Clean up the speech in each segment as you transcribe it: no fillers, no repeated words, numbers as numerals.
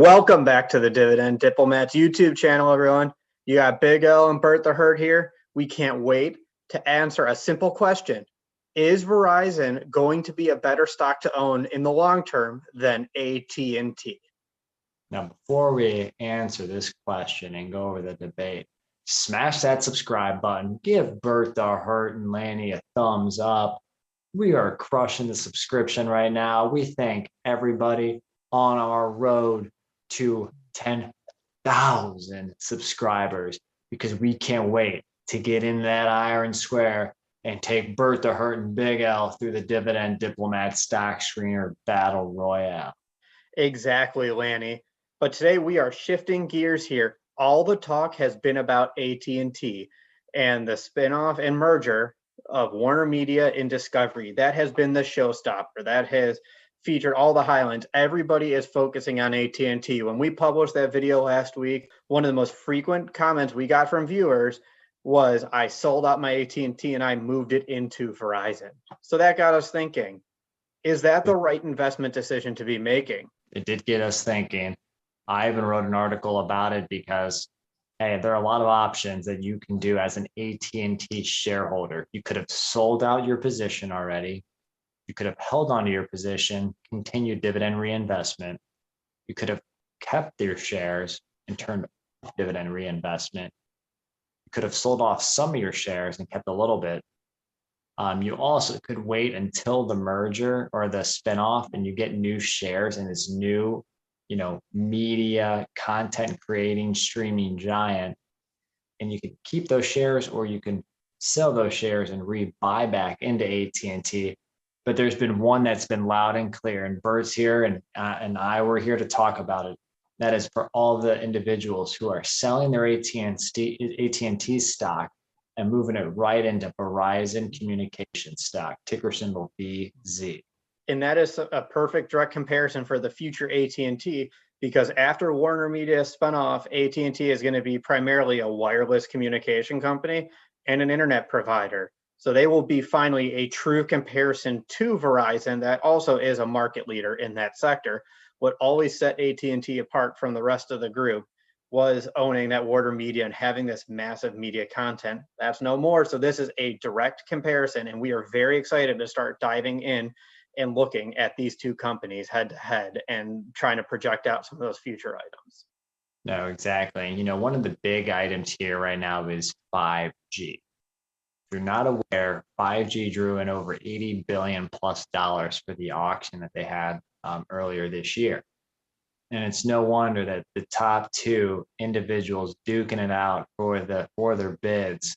Welcome back to the Dividend Diplomats YouTube channel, everyone. You got Big L and Bert the Herd here. We can't wait to answer a simple question. Is Verizon going to be a better stock to own in the long term than AT&T? Now, before we answer this question and go over the debate, smash that subscribe button. Give Bert the Herd and Lanny a thumbs up. We are crushing the subscription right now. We thank everybody on our road to 10,000 subscribers because we can't wait to get in that iron square and take Bert the Hurt and Big L through the Dividend Diplomat Stock Screener Battle Royale. Exactly, Lanny. But today we are shifting gears here. All the talk has been about AT&T and the spinoff and merger of WarnerMedia and Discovery. That has been the showstopper. That has featured all the highlights. Everybody is focusing on AT&T. When we published that video last week, one of the most frequent comments we got from viewers was, I sold out my AT&T and I moved it into Verizon. So that got us thinking, is that the right investment decision to be making? It did get us thinking. I even wrote an article about it because, hey, there are a lot of options that you can do as an AT&T shareholder. You could have sold out your position already. You could have held onto your position, continued dividend reinvestment. You could have kept your shares and turned dividend reinvestment. You could have sold off some of your shares and kept a little bit. You also could wait until the merger or the spinoff and you get new shares in this new, media content creating streaming giant. And you could keep those shares or you can sell those shares and rebuy back into AT&T. But there's been one that's been loud and clear, and Bert's here and I were here to talk about it. That is for all the individuals who are selling their AT&T stock and moving it right into Verizon communication stock, ticker symbol VZ. And that is a perfect direct comparison for the future AT&T, because after WarnerMedia spun off, AT&T is going to be primarily a wireless communication company and an internet provider. So they will be finally a true comparison to Verizon that also is a market leader in that sector. What always set AT&T apart from the rest of the group was owning that WarnerMedia and having this massive media content. That's no more. So this is a direct comparison, and we are very excited to start diving in and looking at these two companies head to head and trying to project out some of those future items. No, exactly. One of the big items here right now is 5G. If you're not aware, 5G drew in over $80 billion plus for the auction that they had earlier this year. And it's no wonder that the top two individuals duking it out for their bids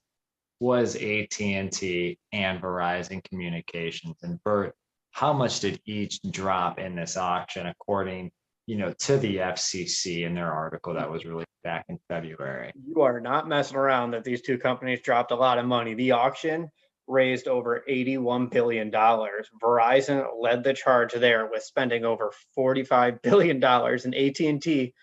was AT&T and Verizon Communications. And Bert, how much did each drop in this auction according to the FCC in their article that was released back in February? You are not messing around that these two companies dropped a lot of money. The auction raised over $81 billion. Verizon led the charge there with spending over $45 billion, and AT&T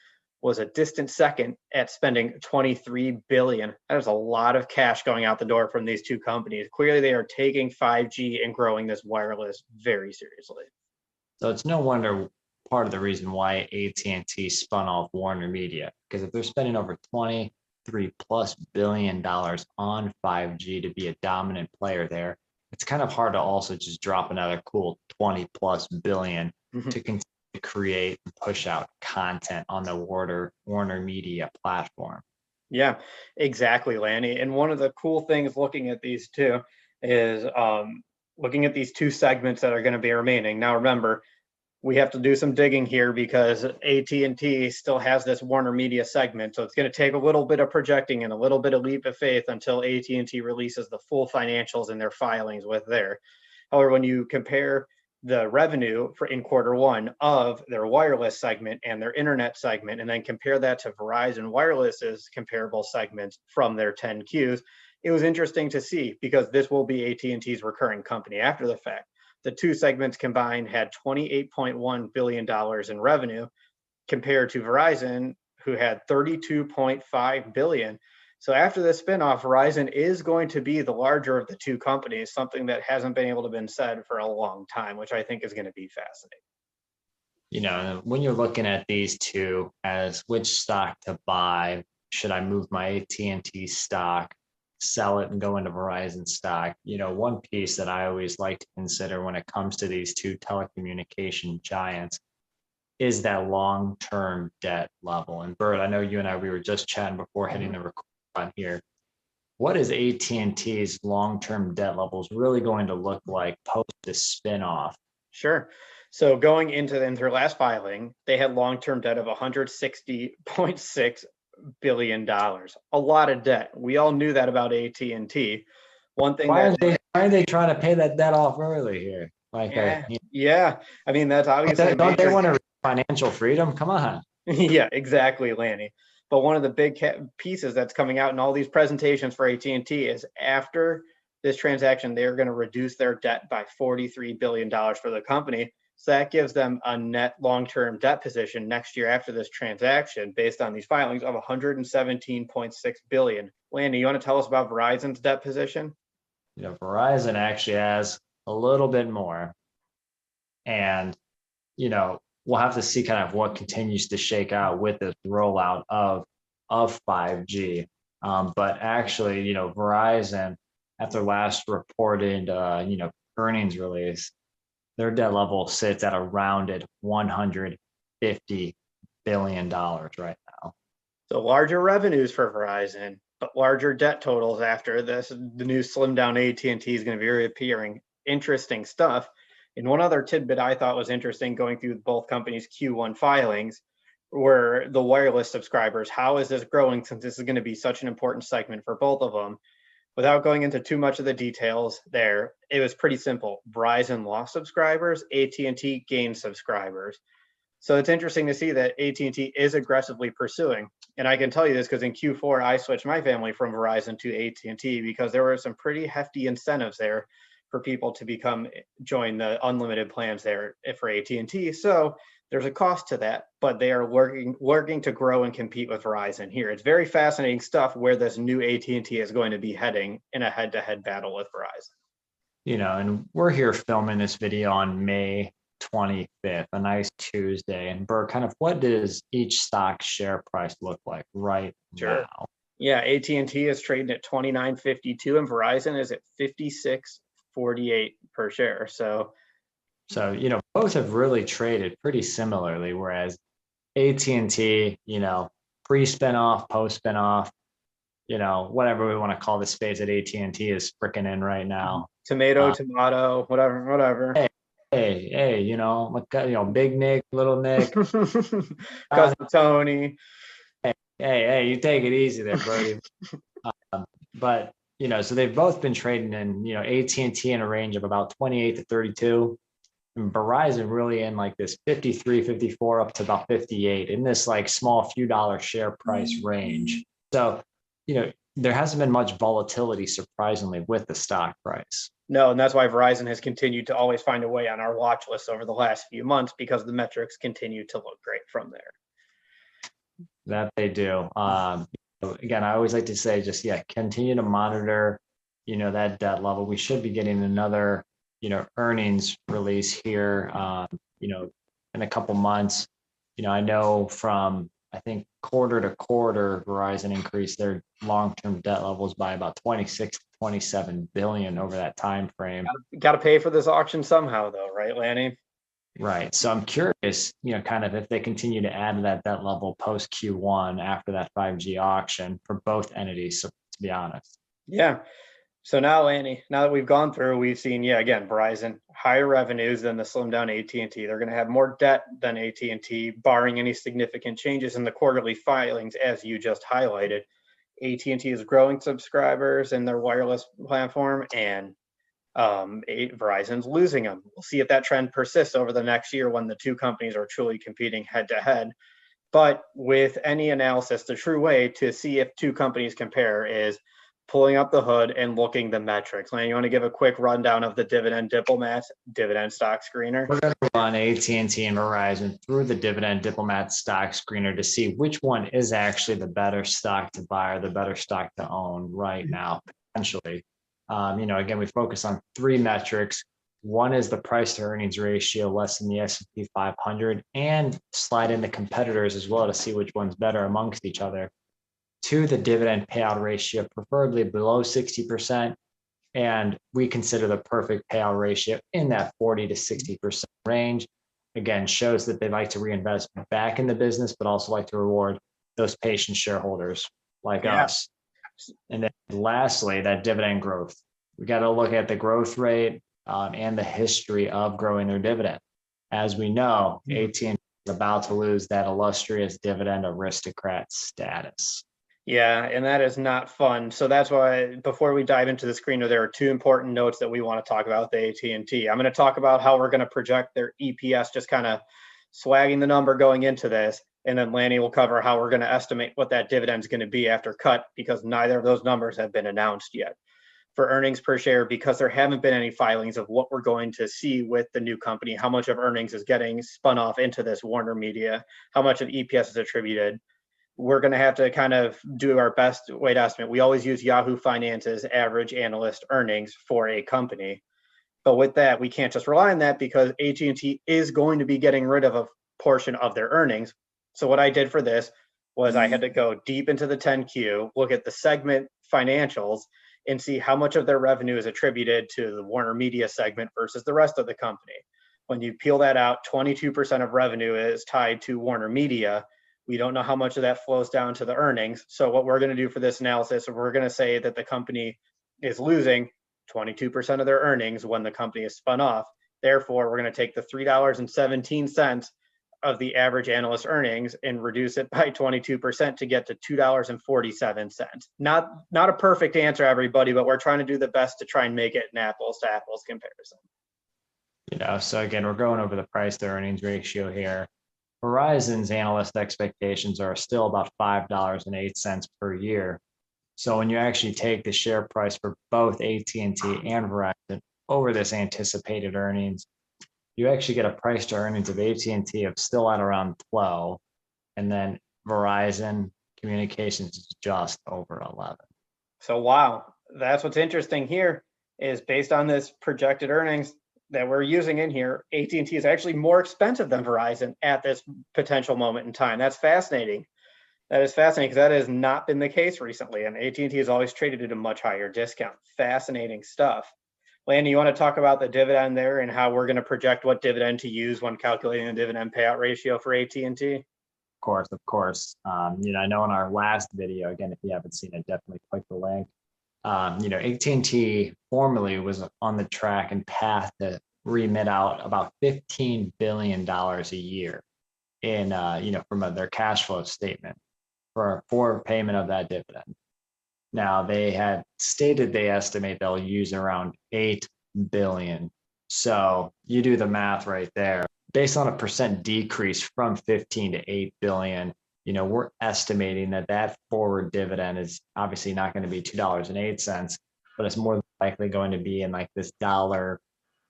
was a distant second at spending $23 billion. That is a lot of cash going out the door from these two companies. Clearly, they are taking 5G and growing this wireless very seriously. So it's no wonder part of the reason why AT&T spun off WarnerMedia, because if they're spending over $23+ billion on 5G to be a dominant player there, it's kind of hard to also just drop another cool $20+ billion to continue to create and push out content on the WarnerMedia platform. Yeah, exactly, Lanny. And one of the cool things looking at these two is looking at these two segments that are going to be remaining. Now, remember, we have to do some digging here because AT&T still has this WarnerMedia segment. So it's going to take a little bit of projecting and a little bit of leap of faith until AT&T releases the full financials in their filings with there. However, when you compare the revenue in quarter one of their wireless segment and their internet segment, and then compare that to Verizon Wireless's comparable segments from their 10Qs, it was interesting to see because this will be AT&T's recurring company after the fact. The two segments combined had $28.1 billion in revenue compared to Verizon, who had $32.5 billion. So after the spinoff, Verizon is going to be the larger of the two companies, something that hasn't been able to be said for a long time, which I think is going to be fascinating. when you're looking at these two as which stock to buy, should I move my AT&T stock, sell it and go into Verizon stock? One piece that I always like to consider when it comes to these two telecommunication giants is that long-term debt level. And Bert, I know you and we were just chatting before hitting the record on here. What is AT&T's long-term debt levels really going to look like post the spin-off? Sure. So going into their last filing, they had long-term debt of $160.6 billion. A lot of debt. We all knew that about AT&T. One thing why are they trying to pay that debt off early here? Yeah. I mean, that's obviously don't they want to financial freedom? Come on. Yeah, exactly, Lanny. But one of the big pieces that's coming out in all these presentations for AT&T is after this transaction, they're going to reduce their debt by $43 billion for the company. So that gives them a net long-term debt position next year after this transaction, based on these filings, of $117.6 billion. Lanny, you want to tell us about Verizon's debt position? Verizon actually has a little bit more. And, we'll have to see kind of what continues to shake out with this rollout of 5G. But actually, Verizon, after last reported, earnings release, their debt level sits at a rounded $150 billion right now. So larger revenues for Verizon, but larger debt totals after this. The new slim down AT&T is going to be reappearing. Interesting stuff. And one other tidbit I thought was interesting going through both companies' Q1 filings were the wireless subscribers. How is this growing, since this is going to be such an important segment for both of them? Without going into too much of the details there, it was pretty simple. Verizon lost subscribers, AT&T gained subscribers. So it's interesting to see that AT&T is aggressively pursuing. And I can tell you this because in Q4, I switched my family from Verizon to AT&T because there were some pretty hefty incentives there for people to join the unlimited plans there for AT&T. So there's a cost to that, but they are working to grow and compete with Verizon here. It's very fascinating stuff where this new AT&T is going to be heading in a head-to-head battle with Verizon. And we're here filming this video on May 25th, a nice Tuesday. And Bert, kind of what does each stock share price look like right now? Yeah, AT&T is trading at $29.52 and Verizon is at $56.48 per share. So both have really traded pretty similarly, whereas AT&T, pre-spinoff, post-spinoff, whatever we want to call this phase that AT&T is freaking in right now. Tomato, whatever. Hey, Big Nick, Little Nick, Cousin Tony. Hey, you take it easy there, Brody. But so they've both been trading in, AT&T in a range of about 28 to 32. And Verizon really in like this 53, 54 up to about 58 in this like small few dollar share price range. So, there hasn't been much volatility, surprisingly, with the stock price. No, and that's why Verizon has continued to always find a way on our watch list over the last few months, because the metrics continue to look great from there. That they do. Again, I always like to say continue to monitor, that debt level. We should be getting another, earnings release here, in a couple months. I know from, I think quarter to quarter, Verizon increased their long-term debt levels by about 26 to 27 billion over that time frame. Got to pay for this auction somehow, though, right, Lanny? Right. So I'm curious, kind of if they continue to add to that debt level post Q1 after that 5G auction for both entities, so, to be honest. Yeah. So now, Lanny, now that we've gone through, we've seen, again, Verizon, higher revenues than the slim down AT&T. They're going to have more debt than AT&T, barring any significant changes in the quarterly filings, as you just highlighted. AT&T is growing subscribers in their wireless platform, and Verizon's losing them. We'll see if that trend persists over the next year when the two companies are truly competing head to head. But with any analysis, the true way to see if two companies compare is pulling up the hood and looking the metrics. Lan, you want to give a quick rundown of the Dividend Diplomat dividend stock screener? We're going to run AT&T and Verizon through the Dividend Diplomat stock screener to see which one is actually the better stock to buy or the better stock to own right now, potentially. Again, we focus on three metrics. One is the price to earnings ratio less than the S&P 500, and slide in the competitors as well to see which one's better amongst each other. Two, the dividend payout ratio, preferably below 60%. And we consider the perfect payout ratio in that 40 to 60% range. Again, shows that they like to reinvest back in the business, but also like to reward those patient shareholders like us. And then lastly, that dividend growth. We got to look at the growth rate and the history of growing their dividend. As we know, AT&T is about to lose that illustrious dividend aristocrat status. Yeah, and that is not fun. So that's why before we dive into the screener, there are two important notes that we want to talk about the AT&T. I'm going to talk about how we're going to project their EPS, just kind of swagging the number going into this. And then Lanny will cover how we're going to estimate what that dividend is going to be after cut, because neither of those numbers have been announced yet. For earnings per share, because there haven't been any filings of what we're going to see with the new company, how much of earnings is getting spun off into this WarnerMedia, how much of EPS is attributed. We're going to have to kind of do our best way to estimate. We always use Yahoo Finance's average analyst earnings for a company. But with that, we can't just rely on that, because AT&T is going to be getting rid of a portion of their earnings. So what I did for this was I had to go deep into the 10Q, look at the segment financials, and see how much of their revenue is attributed to the WarnerMedia segment versus the rest of the company. When you peel that out, 22% of revenue is tied to WarnerMedia. We don't know how much of that flows down to the earnings. So what we're going to do for this analysis, we're going to say that the company is losing 22% of their earnings when the company is spun off. Therefore, we're going to take the $3.17 of the average analyst earnings and reduce it by 22% to get to $2.47. Not a perfect answer, everybody, but we're trying to do the best to try and make it an apples to apples comparison. So again, we're going over the price to earnings ratio here. Verizon's analyst expectations are still about $5.08 per year. So when you actually take the share price for both AT&T and Verizon over this anticipated earnings, you actually get a price to earnings of AT&T of still at around 12, and then Verizon Communications is just over 11. So wow, that's what's interesting here is based on this projected earnings that we're using in here, AT&T is actually more expensive than Verizon at this potential moment in time. That's fascinating. That is fascinating, because that has not been the case recently, and AT&T has always traded at a much higher discount. Fascinating stuff. Lanny, you want to talk about the dividend there and how we're going to project what dividend to use when calculating the dividend payout ratio for AT&T? Of course. I know in our last video, again, if you haven't seen it, definitely click the link. AT&T formerly was on the track and path to remit out about $15 billion a year in, from their cash flow statement for payment of that dividend. Now, they had stated they estimate they'll use around 8 billion. So you do the math right there. Based on a percent decrease from 15 to 8 billion, we're estimating that forward dividend is obviously not going to be $2.08, but it's more likely going to be in like this dollar,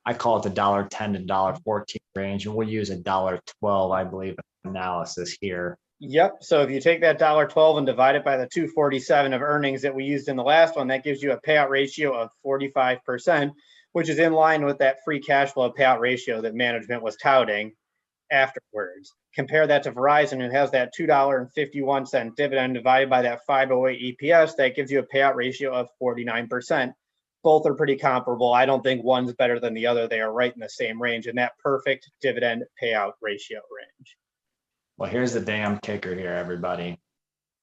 I call it the $1.10 to $1.14 range, and we'll use $1.12, I believe, analysis here. Yep. So if you take that $1.12 and divide it by the 247 of earnings that we used in the last one, that gives you a payout ratio of 45%, which is in line with that free cash flow payout ratio that management was touting afterwards. Compare that to Verizon, who has that $2.51 dividend divided by that 508 EPS. That gives you a payout ratio of 49%. Both are pretty comparable. I don't think one's better than the other. They are right in the same range, in that perfect dividend payout ratio range. Well, here's the damn kicker here, everybody.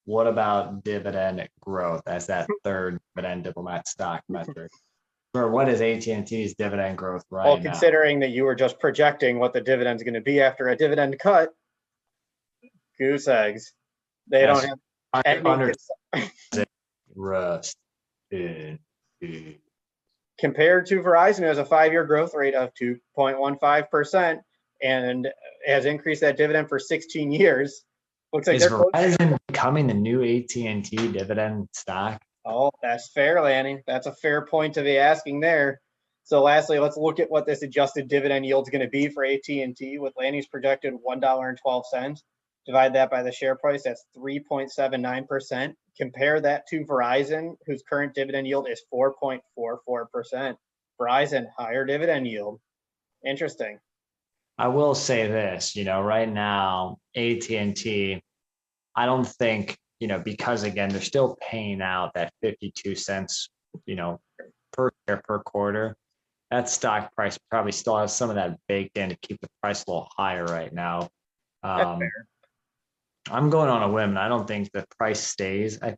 What about dividend growth as that third dividend diplomat stock metric? Or what is AT&T's dividend growth right now? Well, considering that you were just projecting what the dividend's going to be after a dividend cut, goose eggs. They don't have any rust. Compared to Verizon, it has a 5-year growth rate of 2.15% and has increased that dividend for 16 years. Looks like is Verizon becoming the new AT&T dividend stock? Oh, that's fair, Lanny. That's a fair point to be asking there. So lastly, let's look at what this adjusted dividend yield is going to be for AT&T with Lanny's projected $1.12. Divide that by the share price, that's 3.79%. Compare that to Verizon, whose current dividend yield is 4.44%. Verizon, higher dividend yield. Interesting. I will say this, right now, AT&T, I don't think, because again, they're still paying out that 52 cents, per share per quarter. That stock price probably still has some of that baked in to keep the price a little higher right now. That's Um, fair. I'm going on a whim, and I don't think the price stays. But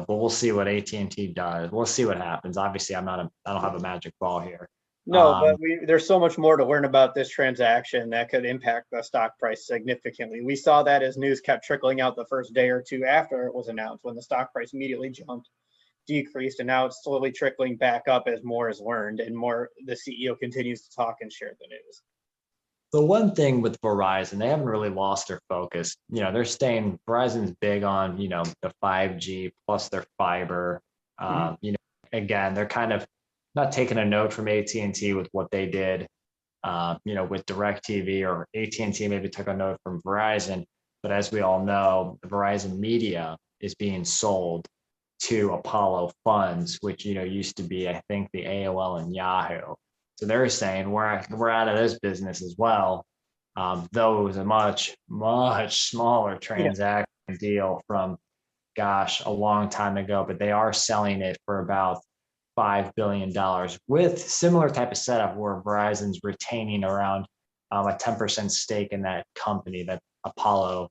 we'll see what AT&T does. We'll see what happens. Obviously, I don't have a magic ball here. No, but there's so much more to learn about this transaction that could impact the stock price significantly. We saw that as news kept trickling out the first day or two after it was announced, when the stock price immediately jumped, decreased, and now it's slowly trickling back up as more is learned and more the CEO continues to talk and share the news. The one thing with Verizon, they haven't really lost their focus. They're staying, Verizon's big on, the 5G plus their fiber. Again, they're kind of not taking a note from AT&T with what they did, with DirecTV, or AT&T maybe took a note from Verizon. But as we all know, the Verizon Media is being sold to Apollo Funds, which, used to be, I think, the AOL and Yahoo. So they're saying we're out of this business as well. Though it was a much, much smaller transaction deal from, a long time ago, but they are selling it for about $5 billion with similar type of setup where Verizon's retaining around a 10% stake in that company that Apollo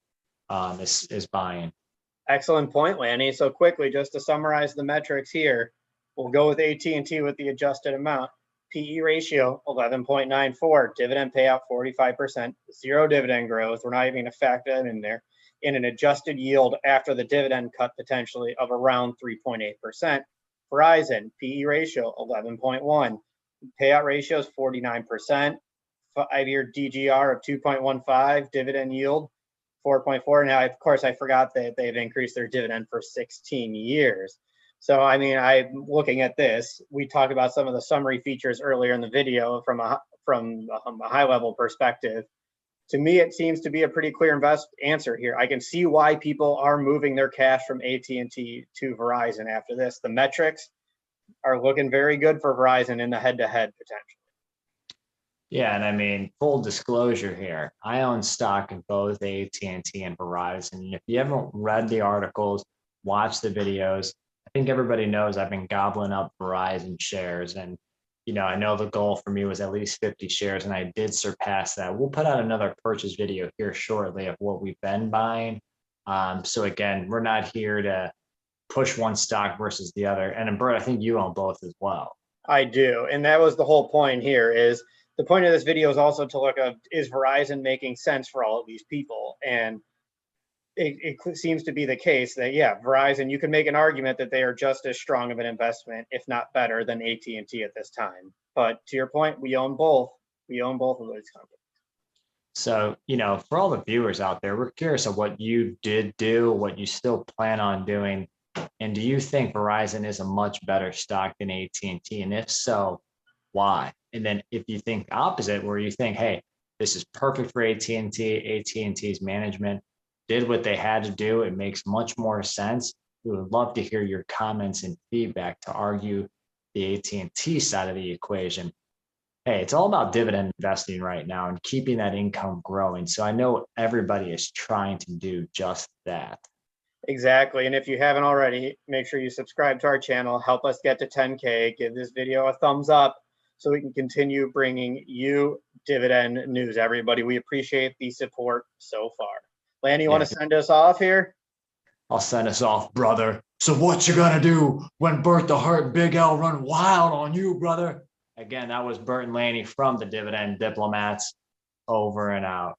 is buying. Excellent point, Lanny. So quickly, just to summarize the metrics here, we'll go with AT&T with the adjusted amount. PE ratio 11.94, dividend payout 45%, zero dividend growth. We're not even going to factor that in there. In an adjusted yield after the dividend cut potentially of around 3.8%. Verizon, PE ratio 11.1, payout ratio is 49%, 5-year DGR of 2.15, dividend yield 4.4. Now, of course, I forgot that they've increased their dividend for 16 years. So, I'm looking at this. We talked about some of the summary features earlier in the video from a high level perspective. To me, it seems to be a pretty clear answer here. I can see why people are moving their cash from AT&T to Verizon after this. The metrics are looking very good for Verizon in the head-to-head potential. Yeah, and full disclosure here, I own stock in both AT&T and Verizon. And if you haven't read the articles, watched the videos, I think everybody knows I've been gobbling up Verizon shares. And, I know the goal for me was at least 50 shares, and I did surpass that. We'll put out another purchase video here shortly of what we've been buying. So again, we're not here to push one stock versus the other. And Bert, I think you own both as well. I do. And that was the whole point here. Is the point of this video is also to look at, is Verizon making sense for all of these people? And it seems to be the case that, Verizon, you can make an argument that they are just as strong of an investment, if not better, than AT&T at this time. But to your point, we own both. We own both of those companies. So, for all the viewers out there, we're curious of what you did do, what you still plan on doing. And do you think Verizon is a much better stock than AT&T? And if so, why? And then if you think opposite, where you think, hey, this is perfect for AT&T, AT&T's management did what they had to do, it makes much more sense. We would love to hear your comments and feedback to argue the AT&T side of the equation. Hey, it's all about dividend investing right now and keeping that income growing. So I know everybody is trying to do just that. Exactly. And if you haven't already, make sure you subscribe to our channel, help us get to 10K, give this video a thumbs up so we can continue bringing you dividend news, everybody. We appreciate the support so far. Lanny, you want to send us off here? I'll send us off, brother. So what you gonna do when Bert the Hurt Big L run wild on you, brother? Again, that was Bert and Lanny from the Dividend Diplomats. Over and out.